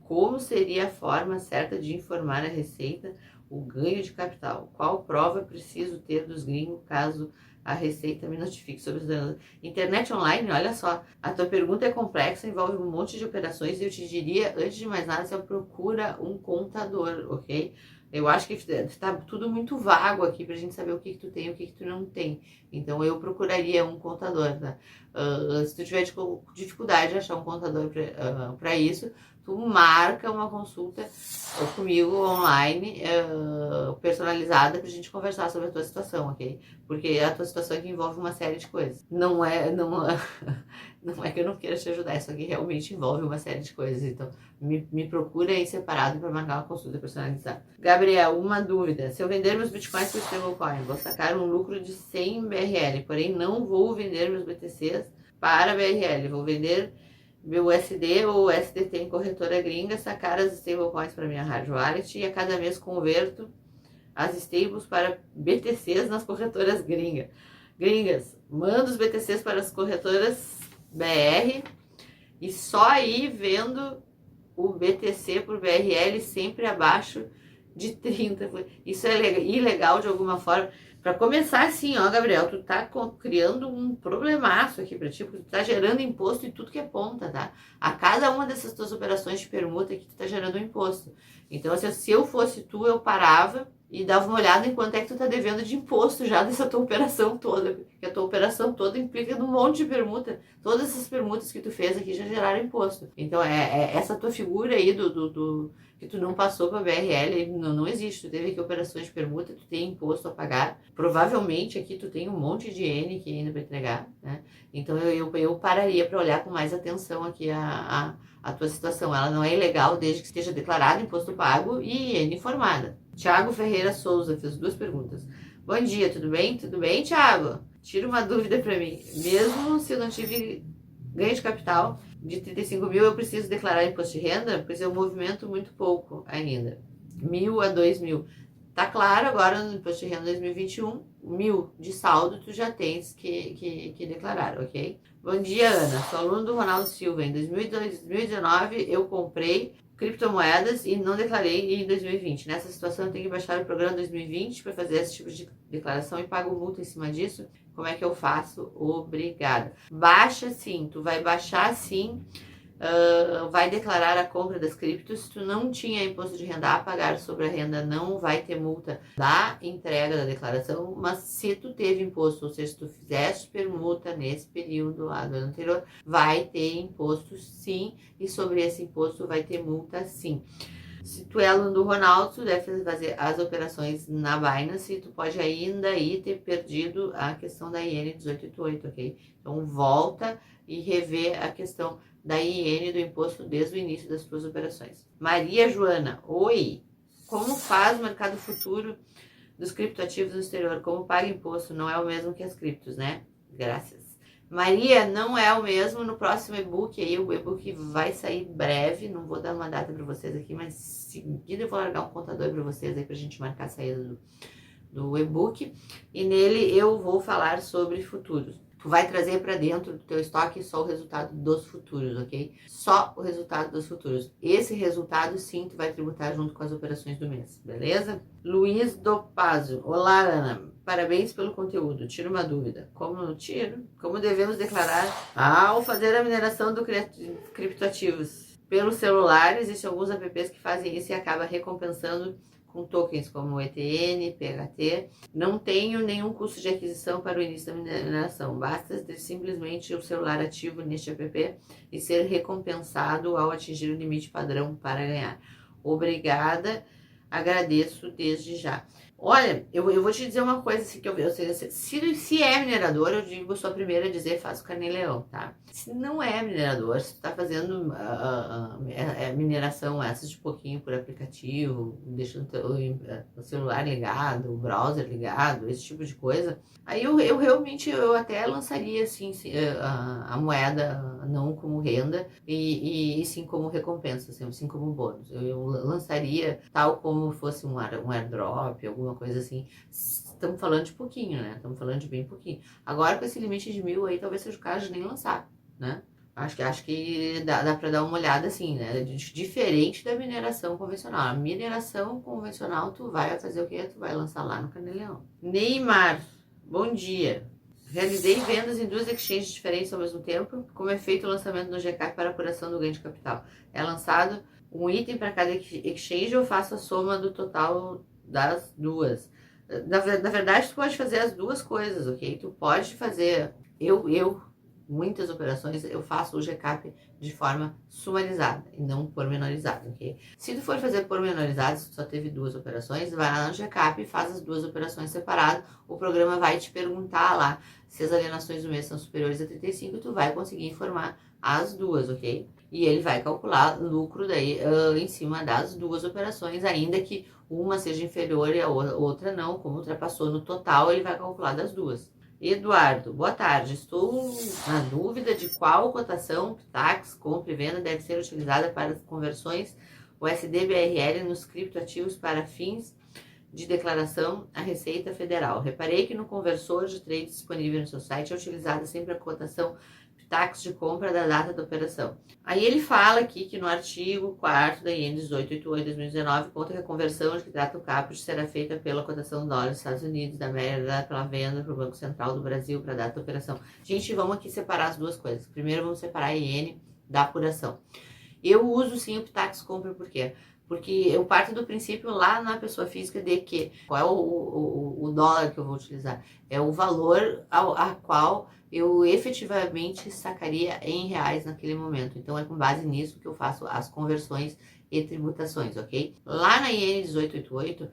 Como seria a forma certa de informar a Receita o ganho de capital? Qual prova preciso ter dos gringos caso a Receita me notifique sobre os danos? Internet online, olha só, a tua pergunta é complexa, envolve um monte de operações e eu te diria, antes de mais nada, você procura um contador, ok? Eu acho que está tudo muito vago aqui pra gente saber o que tu tem e o que tu não tem. Então eu procuraria um contador, tá? Se tu tiver dificuldade de achar um contador para isso, tu marca uma consulta comigo online, personalizada, pra gente conversar sobre a tua situação, ok? Porque a tua situação é que envolve uma série de coisas. Não é que eu não queira te ajudar, isso aqui realmente envolve uma série de coisas. Então, me procura aí separado para marcar uma consulta personalizada. Gabriel, uma dúvida. Se eu vender meus bitcoins por stablecoin, vou sacar um lucro de 100 BRL, porém não vou vender meus BTCs para BRL, vou vender meu USD ou USDT em corretora gringa, sacar as stablecoins para minha hard wallet e a cada mês converto as stables para BTCs nas corretoras gringas. Mando os BTCs para as corretoras BR e só aí vendo o BTC por BRL sempre abaixo de 30. Isso é ilegal de alguma forma. Para começar assim, ó, Gabriel, tu tá criando um problemaço aqui pra ti, porque tu tá gerando imposto em tudo que é ponta, tá? A cada uma dessas tuas operações de permuta aqui, tu tá gerando um imposto. Então, assim, se eu fosse tu, eu parava e dava uma olhada em quanto é que tu tá devendo de imposto já dessa tua operação toda. Porque a tua operação toda implica num monte de permuta. Todas essas permutas que tu fez aqui já geraram imposto. Então, essa tua figura aí que tu não passou para BRL, não existe. Tu teve aqui operações de permuta, tu tem imposto a pagar. Provavelmente aqui tu tem um monte de N que ainda para entregar, né? Então eu pararia para olhar com mais atenção aqui a tua situação. Ela não é ilegal desde que esteja declarado imposto pago e N informada. Tiago Ferreira Souza fez 2 perguntas. Bom dia, tudo bem? Tudo bem, Tiago? Tira uma dúvida para mim. Mesmo se eu não tive ganho de capital de 35 mil, eu preciso declarar imposto de renda? Pois eu movimento muito pouco ainda. 1.000 a 2.000. Tá claro agora no imposto de renda 2021, 1.000 de saldo tu já tens que declarar, ok? Bom dia, Ana. Sou aluno do Ronaldo Silva. Em 2019 eu comprei criptomoedas e não declarei em 2020. Nessa situação eu tenho que baixar o programa 2020 para fazer esse tipo de declaração e pago multa em cima disso. Como é que eu faço? Obrigada. Baixa sim, tu vai baixar sim, vai declarar a compra das criptos. Se tu não tinha imposto de renda a pagar sobre a renda, não vai ter multa da entrega da declaração, mas se tu teve imposto, ou seja, se tu fizeste permuta nesse período lá do ano anterior, vai ter imposto sim, e sobre esse imposto vai ter multa sim. Se tu é aluno do Ronaldo, tu deve fazer as operações na Binance e tu pode ainda aí ter perdido a questão da IN 1888, ok? Então volta e revê a questão da IN do imposto desde o início das suas operações. Maria Joana, oi! Como faz o mercado futuro dos criptoativos no exterior? Como paga imposto? Não é o mesmo que as criptos, né? Graças. Maria, não é o mesmo. No próximo e-book aí, o e-book vai sair breve, não vou dar uma data para vocês aqui, mas em seguida eu vou largar um contador para vocês aí pra gente marcar a saída do e-book, e nele eu vou falar sobre futuros. Tu vai trazer para dentro do teu estoque só o resultado dos futuros, ok? Só o resultado dos futuros. Esse resultado, sim, tu vai tributar junto com as operações do mês, beleza? Luiz Dopazio. Olá, Ana. Parabéns pelo conteúdo. Tiro uma dúvida. Como não tiro? Como devemos declarar ao fazer a mineração do criptoativos? Pelo celular, existem alguns apps que fazem isso e acaba recompensando com tokens como ETN, PHT. Não tenho nenhum custo de aquisição para o início da mineração. Basta ter simplesmente o celular ativo neste app e ser recompensado ao atingir o limite padrão para ganhar. Obrigada, agradeço desde já. Olha, eu vou te dizer uma coisa assim, que eu sei, se é minerador, eu digo, sou a primeira a dizer, faço carnê-leão, tá? Se não é minerador, se tu tá fazendo mineração essas de pouquinho por aplicativo, deixando o celular ligado, o browser ligado, esse tipo de coisa, aí eu realmente, eu até lançaria assim, a moeda não como renda e sim como recompensa, assim como bônus. Eu lançaria tal como fosse um airdrop, alguma coisa assim. Estamos falando de pouquinho, né? Estamos falando de bem pouquinho. Agora, com esse limite de 1.000 aí, talvez seja o caso de nem lançar, né? Acho que dá para dar uma olhada assim, né? Diferente da mineração convencional. A mineração convencional, tu vai fazer o quê? Tu vai lançar lá no Carnê-Leão. Neymar, bom dia. Realizei vendas em 2 exchanges diferentes ao mesmo tempo. Como é feito o lançamento no GK para apuração do ganho de capital? É lançado um item para cada exchange ou faço a soma do total das duas? Na verdade, tu pode fazer as duas coisas, ok? Tu pode fazer... muitas operações, eu faço o GCAP de forma sumarizada e não pormenorizada, ok? Se tu for fazer pormenorizado, se tu só teve 2 operações, vai lá no GCAP e faz as 2 operações separadas. O programa vai te perguntar lá se as alienações do mês são superiores a 35, tu vai conseguir informar as 2, ok? E ele vai calcular lucro daí em cima das 2 operações, ainda que uma seja inferior e a outra não, como ultrapassou no total, ele vai calcular das 2. Eduardo, boa tarde. Estou na dúvida de qual cotação, tax, compra e venda deve ser utilizada para as conversões USD-BRL nos criptoativos para fins de declaração à Receita Federal. Reparei que no conversor de trade disponível no seu site é utilizada sempre a cotação tax de compra da data da operação. Aí ele fala aqui que no artigo 4º da IN 1888/2019 conta que a conversão de que trata o caput será feita pela cotação do dólar dos Estados Unidos, da América, pela venda para o Banco Central do Brasil para a data da operação. Gente, vamos aqui separar as duas coisas. Primeiro vamos separar a IN da apuração. Eu uso sim o Pitax Compra, por quê? Porque eu parto do princípio lá na pessoa física de que qual é o dólar que eu vou utilizar? É o valor a qual eu efetivamente sacaria em reais naquele momento. Então é com base nisso que eu faço as conversões e tributações, ok? Lá na IN 1888,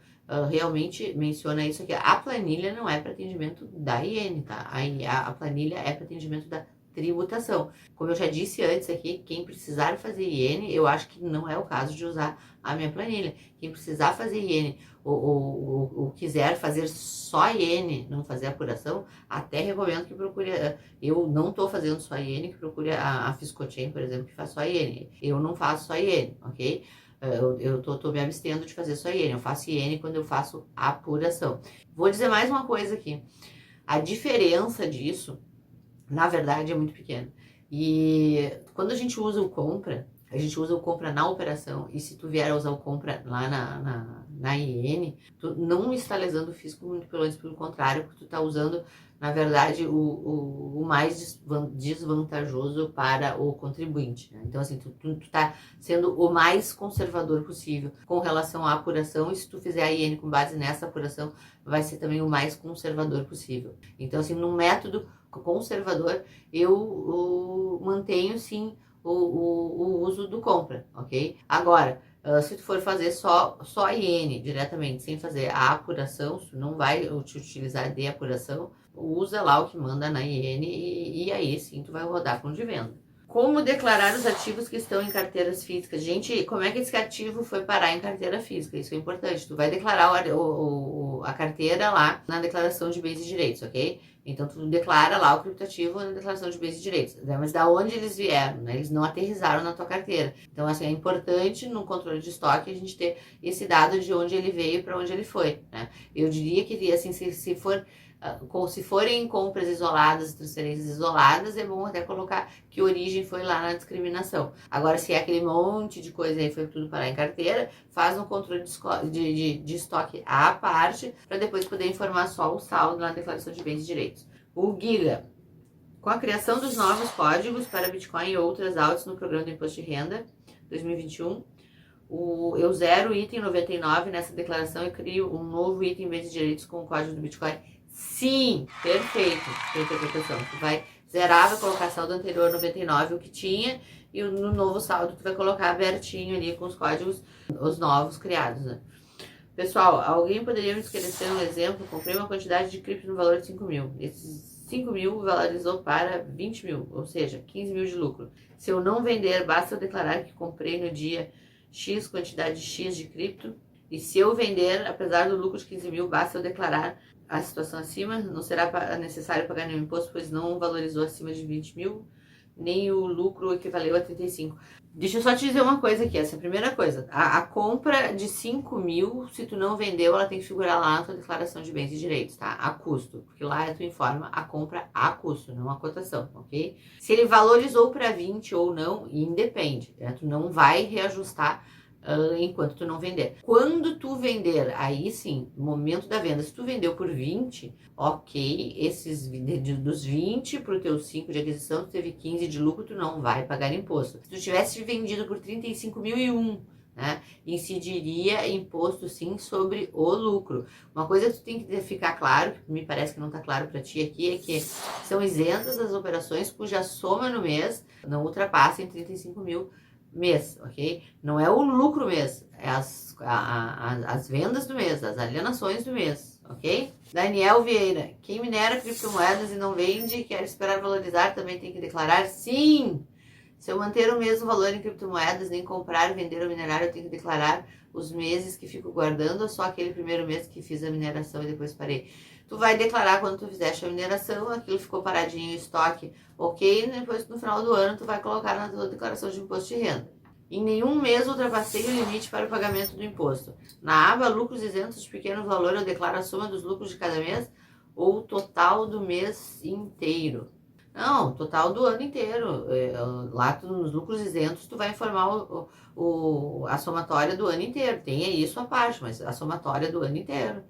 realmente menciona isso aqui. A planilha não é para atendimento da IN, tá? A planilha é para atendimento da tributação. Como eu já disse antes aqui, quem precisar fazer IN, eu acho que não é o caso de usar a minha planilha. Quem precisar fazer IN ou quiser fazer só IN, não fazer apuração, até recomendo que procure. Eu não estou fazendo só IN, que procure a Fiscochain, por exemplo, que faz só IN. Eu não faço só IN, ok? Eu tô me abstendo de fazer só IN. Eu faço IN quando eu faço apuração. Vou dizer mais uma coisa aqui. A diferença disso, na verdade, é muito pequeno. E quando a gente usa o compra, a gente usa o compra na operação. E se tu vier a usar o compra lá na IN, tu não está lesando o fisco, muito pelo contrário, porque tu está usando, na verdade, o mais desvantajoso para o contribuinte, né? Então, assim, tu tá sendo o mais conservador possível com relação à apuração. E se tu fizer a IN com base nessa apuração, vai ser também o mais conservador possível. Então, assim, no método conservador, eu mantenho sim o uso do compra, ok? Agora, se tu for fazer só IN diretamente, sem fazer a apuração, se tu não vai te utilizar de apuração, usa lá o que manda na IN e aí sim tu vai rodar com de venda. Como declarar os ativos que estão em carteiras físicas? Gente, como é que esse ativo foi parar em carteira física? Isso é importante. Tu vai declarar a carteira lá na declaração de bens e direitos, ok? Então, tu declara lá o criptoativo na declaração de bens e direitos. Mas da onde eles vieram, né? Eles não aterrizaram na tua carteira. Então, assim, é importante no controle de estoque a gente ter esse dado de onde ele veio e para onde ele foi, né? Eu diria que, assim, se forem compras isoladas, transferências isoladas, é bom até colocar que origem foi lá na discriminação. Agora, se é aquele monte de coisa aí foi tudo parar em carteira, faz um controle de estoque à parte, para depois poder informar só o saldo na declaração de bens e direitos. O Giga. Com a criação dos novos códigos para Bitcoin e outras altas no programa do Imposto de Renda 2021, eu zero o item 99 nessa declaração e crio um novo item bens e direitos com o código do Bitcoin. Sim, perfeito a interpretação. Tu vai zerar, vai colocar saldo anterior 99, o que tinha, e no novo saldo tu vai colocar abertinho ali com os códigos, os novos criados, né? Pessoal, alguém poderia me esclarecer um exemplo? Comprei uma quantidade de cripto no valor de 5 mil. Esses 5 mil valorizou para 20 mil, ou seja, 15 mil de lucro. Se eu não vender, basta eu declarar que comprei no dia X quantidade X de cripto. E se eu vender, apesar do lucro de 15 mil, basta eu declarar a situação acima, não será necessário pagar nenhum imposto, pois não valorizou acima de 20 mil, nem o lucro equivaleu a 35. Deixa eu só te dizer uma coisa aqui, essa é a primeira coisa. A compra de 5 mil, se tu não vendeu, ela tem que figurar lá na tua declaração de bens e direitos, tá? A custo, porque lá tu informa a compra a custo, não a cotação, ok? Se ele valorizou para 20 ou não, independe, né? Tu não vai reajustar enquanto tu não vender. Quando tu vender, aí sim, no momento da venda, se tu vendeu por 20, ok, dos 20 para o teu 5 de aquisição, tu teve 15 de lucro, tu não vai pagar imposto. Se tu tivesse vendido por 35.001, né, incidiria imposto sim sobre o lucro. Uma coisa que tu tem que ficar claro, que me parece que não está claro para ti aqui, é que são isentas as operações cuja soma no mês não ultrapassa em 35 mil mês, ok? Não é o lucro mês, é as vendas do mês, as alienações do mês, ok? Daniel Vieira, quem minera criptomoedas e não vende e quer esperar valorizar também tem que declarar? Sim! Se eu manter o mesmo valor em criptomoedas, nem comprar, vender ou minerar, eu tenho que declarar os meses que fico guardando ou só aquele primeiro mês que fiz a mineração e depois parei? Tu vai declarar quando tu fizeste a mineração, aquilo ficou paradinho em estoque, ok? E depois no final do ano tu vai colocar na tua declaração de imposto de renda. Em nenhum mês ultrapassei o limite para o pagamento do imposto. Na aba lucros isentos de pequeno valor, eu declaro a soma dos lucros de cada mês ou o total do mês inteiro. Não, total do ano inteiro. Lá nos lucros isentos, tu vai informar a somatória do ano inteiro. Tem isso à parte, mas a somatória do ano inteiro.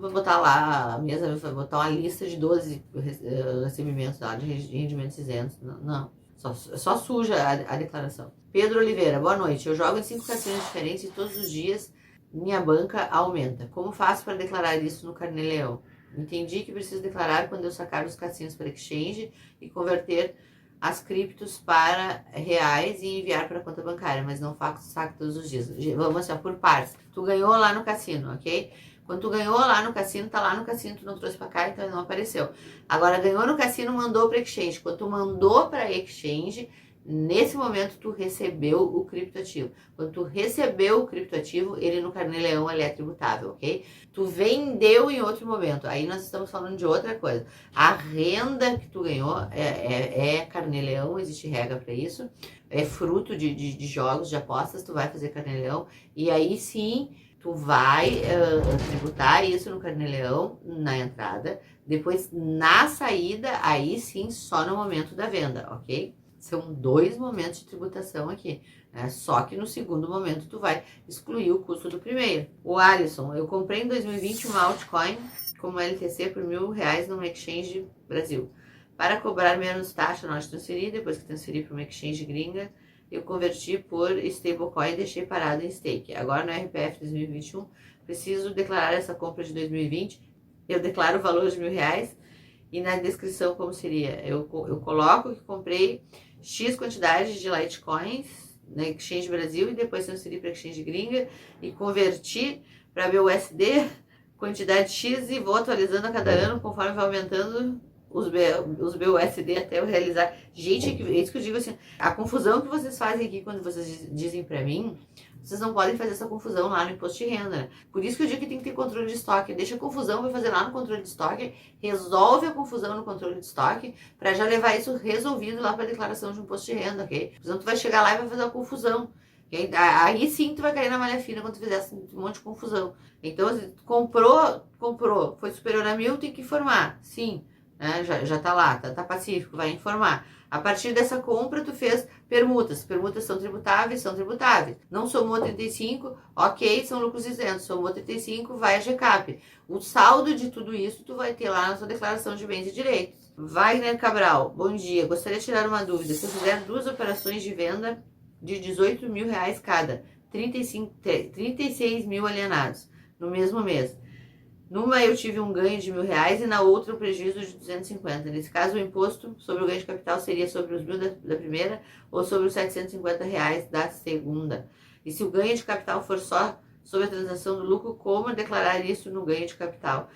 Vou botar lá a mesa, vou botar uma lista de 12 recebimentos lá de rendimentos isentos. Não. Só suja a declaração. Pedro Oliveira, boa noite. Eu jogo em 5 cassinos diferentes e todos os dias minha banca aumenta. Como faço para declarar isso no Carnê-Leão? Entendi que preciso declarar quando eu sacar os cassinos para exchange e converter as criptos para reais e enviar para a conta bancária, mas não saco todos os dias. Vamos assim, por partes. Tu ganhou lá no cassino, ok? Quando tu ganhou lá no cassino, tá lá no cassino, tu não trouxe pra cá, então não apareceu. Agora, ganhou no cassino, mandou pra exchange. Quando tu mandou pra exchange, nesse momento tu recebeu o criptoativo. Quando tu recebeu o criptoativo, ele no Carnê-Leão ele é tributável, ok? Tu vendeu em outro momento, aí nós estamos falando de outra coisa. A renda que tu ganhou é Carnê-Leão, existe regra para isso. É fruto de jogos, de apostas, tu vai fazer Carnê-Leão. E aí sim, tu vai tributar isso no Carnê-Leão, na entrada. Depois, na saída, aí sim, só no momento da venda, ok? São 2 momentos de tributação aqui, né? Só que no segundo momento tu vai excluir o custo do primeiro. O Alisson, eu comprei em 2020 uma altcoin como LTC por R$1.000 numa exchange Brasil. Para cobrar menos taxa na hora de transferir, depois que transferir para uma exchange gringa, eu converti por stablecoin e deixei parado em stake. Agora no RPF 2021, preciso declarar essa compra de 2020. Eu declaro o valor de R$1.000 e na descrição como seria? Eu coloco que comprei X quantidade de Litecoins na Exchange Brasil e depois transferi para Exchange Gringa e converti para BUSD quantidade X e vou atualizando a cada ano conforme vai aumentando os BUSD até eu realizar. Gente, é isso que eu digo assim, a confusão que vocês fazem aqui quando vocês dizem pra mim, vocês não podem fazer essa confusão lá no imposto de renda, né? Por isso que eu digo que tem que ter controle de estoque. Deixa a confusão, vai fazer lá no controle de estoque, resolve a confusão no controle de estoque, para já levar isso resolvido lá para a declaração de imposto de renda, ok? Senão tu vai chegar lá e vai fazer uma confusão. Okay? Aí sim tu vai cair na malha fina quando tu fizer um monte de confusão. Então, assim, comprou, foi superior a 1.000, tem que informar, sim. Né? Já tá lá, tá pacífico, vai informar. A partir dessa compra, tu fez permutas. Permutas são tributáveis, são tributáveis. Não somou 35, ok, são lucros isentos. Somou 35, vai a GCAP. O saldo de tudo isso, tu vai ter lá na sua declaração de bens e direitos. Wagner Cabral, bom dia. Gostaria de tirar uma dúvida. Se eu fizer 2 operações de venda de 18 mil reais cada, 36 mil alienados no mesmo mês. Numa eu tive um ganho de R$1.000 e na outra um prejuízo de 250. Nesse caso, o imposto sobre o ganho de capital seria sobre os 1.000 da primeira ou sobre os R$750 da segunda. E se o ganho de capital for só sobre a transação do lucro, como declarar isso no ganho de capital?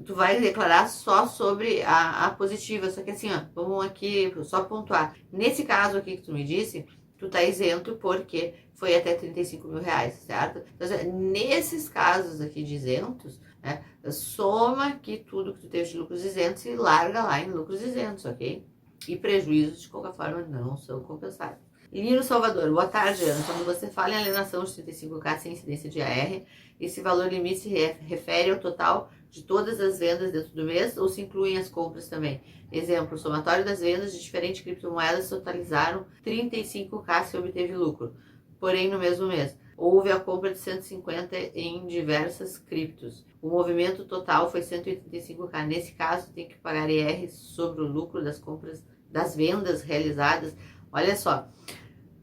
Tu vai declarar só sobre a positiva, só que assim, ó, vamos aqui só pontuar. Nesse caso aqui que tu me disse, tu tá isento porque foi até 35 mil reais, certo? Então, nesses casos aqui de isentos, né, soma aqui tudo que tu teve de lucros isentos e larga lá em lucros isentos, ok? E prejuízos, de qualquer forma, não são compensados. Lino Salvador, boa tarde, Ana. Quando você fala em alienação de 35K sem incidência de AR, esse valor limite se refere ao total de todas as vendas dentro do mês ou se incluem as compras também? Exemplo, o somatório das vendas de diferentes criptomoedas totalizaram 35K se obteve lucro, porém no mesmo mês. Houve a compra de 150 em diversas criptos. O movimento total foi 185K. Nesse caso, tem que pagar IR sobre o lucro das compras, das vendas realizadas. Olha só,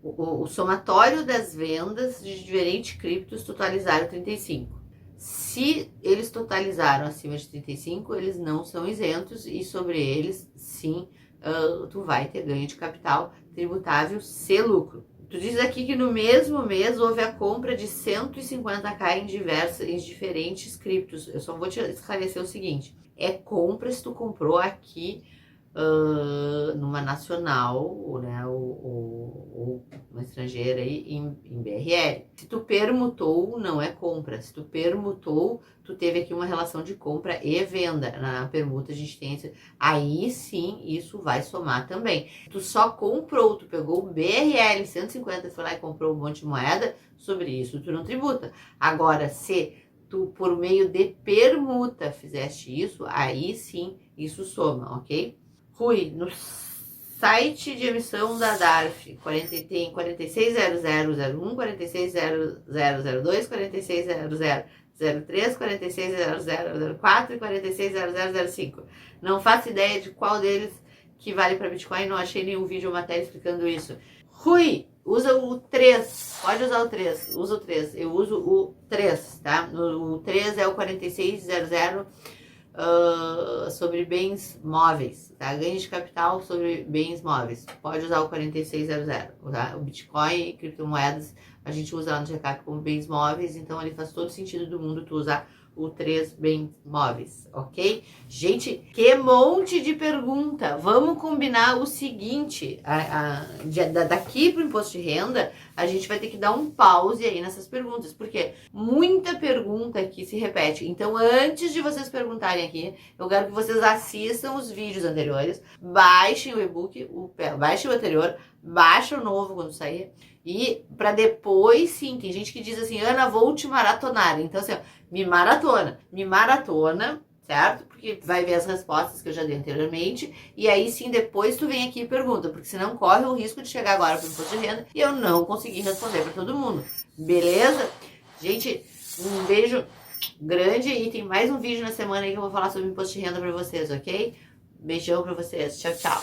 o somatório das vendas de diferentes criptos totalizaram 35. Se eles totalizaram acima de 35, eles não são isentos e sobre eles, sim, tu vai ter ganho de capital tributável se lucro. Tu diz aqui que no mesmo mês houve a compra de 150K em diferentes criptos. Eu só vou te esclarecer o seguinte. É compra se tu comprou aqui numa nacional, né, ou uma estrangeira aí em BRL. Se tu permutou, não é compra. Se tu permutou, tu teve aqui uma relação de compra e venda. Na permuta a gente tem aí sim, isso vai somar também. Tu só comprou, tu pegou o BRL 150, foi lá e comprou um monte de moeda, sobre isso tu não tributa. Agora, se tu por meio de permuta fizeste isso, aí sim, isso soma, ok? Rui, no site de emissão da DARF, tem 460001, 460002, 460003, 460004 e 460005. Não faço ideia de qual deles que vale para Bitcoin, não achei nenhum vídeo ou matéria explicando isso. Rui, usa o 3, pode usar o 3, usa o 3, eu uso o 3, tá? O 3 é o 4600 sobre bens móveis, tá? Ganho de capital sobre bens móveis. Pode usar o 4600, tá? O Bitcoin e criptomoedas a gente usa lá no GCAP como bens móveis, então ali faz todo sentido do mundo tu usar o 3 bens móveis, ok? Gente, que monte de pergunta! Vamos combinar o seguinte, daqui pro imposto de renda, a gente vai ter que dar um pause aí nessas perguntas, porque muita pergunta aqui se repete. Então, antes de vocês perguntarem aqui, eu quero que vocês assistam os vídeos anteriores, baixem o e-book, baixem o anterior, baixem o novo quando sair, e para depois, sim, tem gente que diz assim, Ana, vou te maratonar. Então, assim, ó, me maratona, certo? Porque vai ver as respostas que eu já dei anteriormente, e aí sim, depois tu vem aqui e pergunta, porque senão corre o risco de chegar agora pro imposto de renda e eu não conseguir responder para todo mundo, beleza? Gente, um beijo grande e tem mais um vídeo na semana aí que eu vou falar sobre imposto de renda para vocês, ok? Beijão para vocês, tchau, tchau!